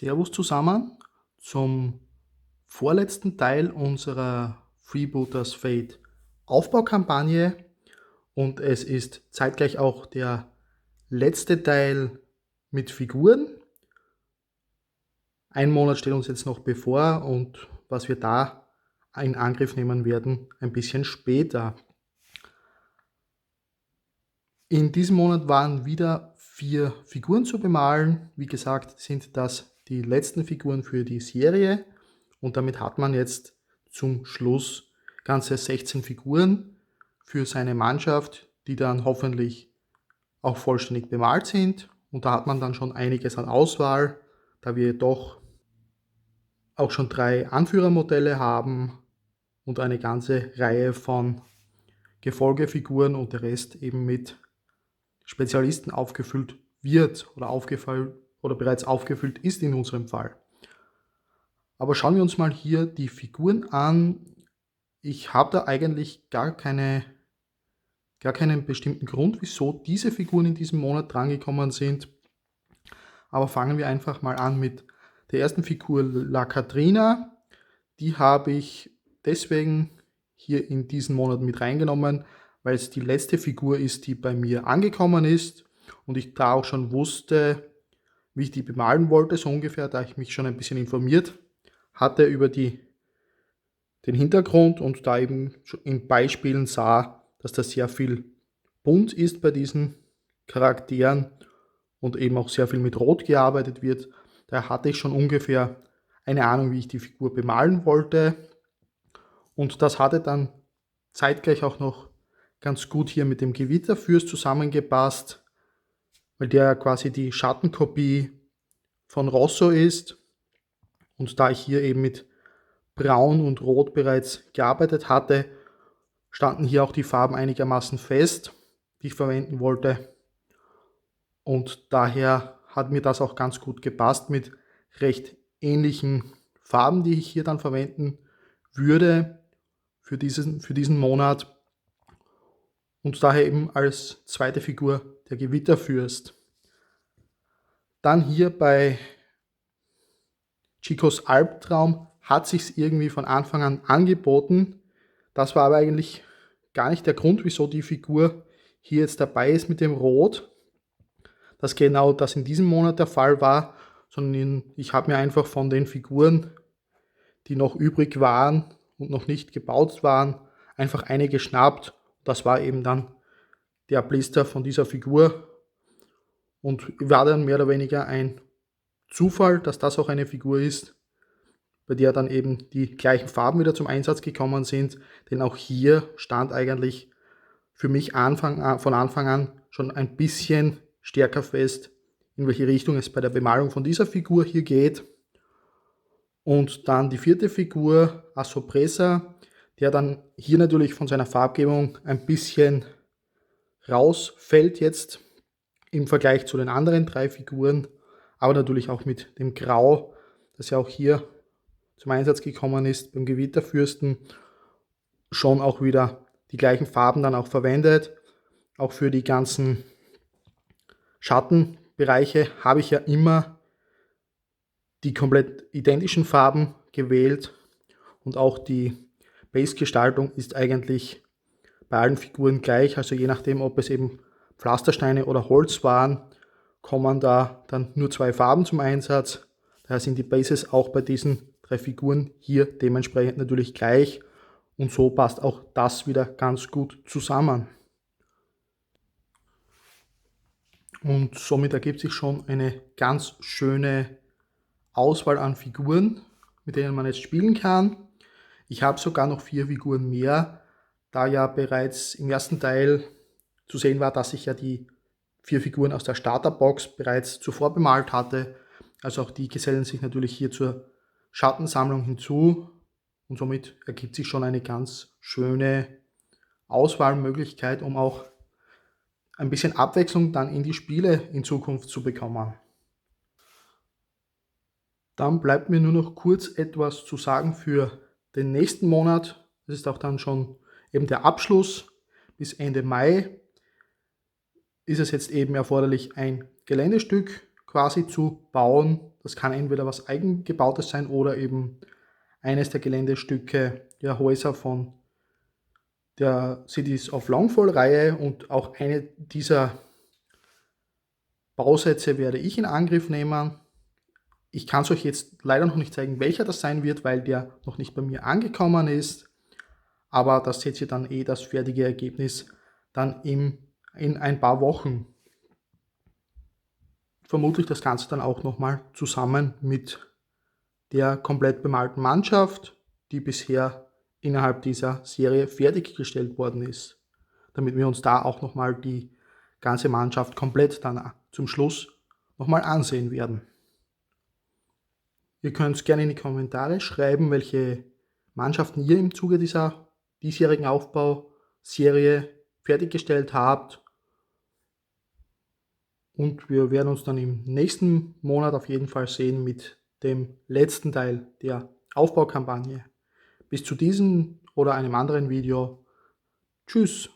Servus zusammen zum vorletzten Teil unserer Freebooters Fate Aufbaukampagne, und es ist zeitgleich auch der letzte Teil mit Figuren. Ein Monat steht uns jetzt noch bevor, und was wir da in Angriff nehmen werden, ein bisschen später. In diesem Monat waren wieder 4 Figuren zu bemalen. Wie gesagt, sind das die letzten Figuren für die Serie, und damit hat man jetzt zum Schluss ganze 16 Figuren für seine Mannschaft, die dann hoffentlich auch vollständig bemalt sind. Und da hat man dann schon einiges an Auswahl, da wir doch auch schon 3 Anführermodelle haben und eine ganze Reihe von Gefolgefiguren und der Rest eben mit Spezialisten aufgefüllt wird oder bereits aufgefüllt ist in unserem Fall. Aber schauen wir uns mal hier die Figuren an. Ich habe da eigentlich gar keinen bestimmten Grund, wieso diese Figuren in diesem Monat drangekommen sind. Aber fangen wir einfach mal an mit der ersten Figur, La Katrina. Die habe ich deswegen hier in diesen Monat mit reingenommen, weil es die letzte Figur ist, die bei mir angekommen ist und ich da auch schon wusste, wie ich die bemalen wollte, so ungefähr, da ich mich schon ein bisschen informiert hatte über den Hintergrund und da eben in Beispielen sah, dass da sehr viel bunt ist bei diesen Charakteren und eben auch sehr viel mit Rot gearbeitet wird. Da hatte ich schon ungefähr eine Ahnung, wie ich die Figur bemalen wollte, und das hatte dann zeitgleich auch noch ganz gut hier mit dem Gewitterfürst zusammengepasst, weil der quasi die Schattenkopie von Rosso ist, und da ich hier eben mit Braun und Rot bereits gearbeitet hatte, standen hier auch die Farben einigermaßen fest, die ich verwenden wollte, und daher hat mir das auch ganz gut gepasst mit recht ähnlichen Farben, die ich hier dann verwenden würde für diesen Monat, und daher eben als zweite Figur der Gewitterfürst. Dann hier bei Chicos Albtraum hat sich's irgendwie von Anfang an angeboten. Das war aber eigentlich gar nicht der Grund, wieso die Figur hier jetzt dabei ist mit dem Rot, dass genau das in diesem Monat der Fall war, sondern ich habe mir einfach von den Figuren, die noch übrig waren und noch nicht gebaut waren, einfach eine geschnappt. Das war eben dann der Blister von dieser Figur und war dann mehr oder weniger ein Zufall, dass das auch eine Figur ist, bei der dann eben die gleichen Farben wieder zum Einsatz gekommen sind, denn auch hier stand eigentlich für mich von Anfang an schon ein bisschen stärker fest, in welche Richtung es bei der Bemalung von dieser Figur hier geht. Und dann die vierte Figur, Assopressa, der dann hier natürlich von seiner Farbgebung ein bisschen rausfällt jetzt im Vergleich zu den anderen 3 Figuren, aber natürlich auch mit dem Grau, das ja auch hier zum Einsatz gekommen ist beim Gewitterfürsten, schon auch wieder die gleichen Farben dann auch verwendet. Auch für die ganzen Schattenbereiche habe ich ja immer die komplett identischen Farben gewählt, und auch die Base-Gestaltung ist eigentlich bei allen Figuren gleich, also je nachdem, ob es eben Pflastersteine oder Holz waren, kommen da dann nur 2 Farben zum Einsatz. Daher sind die Bases auch bei diesen 3 Figuren hier dementsprechend natürlich gleich, und so passt auch das wieder ganz gut zusammen. Und somit ergibt sich schon eine ganz schöne Auswahl an Figuren, mit denen man jetzt spielen kann. Ich habe sogar noch 4 Figuren mehr, da ja bereits im ersten Teil zu sehen war, dass ich ja die 4 Figuren aus der Starterbox bereits zuvor bemalt hatte. Also auch die gesellen sich natürlich hier zur Schattensammlung hinzu, und somit ergibt sich schon eine ganz schöne Auswahlmöglichkeit, um auch ein bisschen Abwechslung dann in die Spiele in Zukunft zu bekommen. Dann bleibt mir nur noch kurz etwas zu sagen für den nächsten Monat. Das ist auch dann schon eben der Abschluss. Bis Ende Mai ist es jetzt eben erforderlich, ein Geländestück quasi zu bauen. Das kann entweder was Eigengebautes sein oder eben eines der Geländestücke der Häuser von der Cities of Longfall-Reihe, und auch eine dieser Bausätze werde ich in Angriff nehmen. Ich kann es euch jetzt leider noch nicht zeigen, welcher das sein wird, weil der noch nicht bei mir angekommen ist. Aber das seht ihr dann das fertige Ergebnis dann in ein paar Wochen. Vermutlich das Ganze dann auch nochmal zusammen mit der komplett bemalten Mannschaft, die bisher innerhalb dieser Serie fertiggestellt worden ist, damit wir uns da auch nochmal die ganze Mannschaft komplett dann zum Schluss nochmal ansehen werden. Ihr könnt gerne in die Kommentare schreiben, welche Mannschaften ihr im Zuge dieser diesjährigen Aufbauserie fertiggestellt habt. Und wir werden uns dann im nächsten Monat auf jeden Fall sehen mit dem letzten Teil der Aufbaukampagne. Bis zu diesem oder einem anderen Video. Tschüss!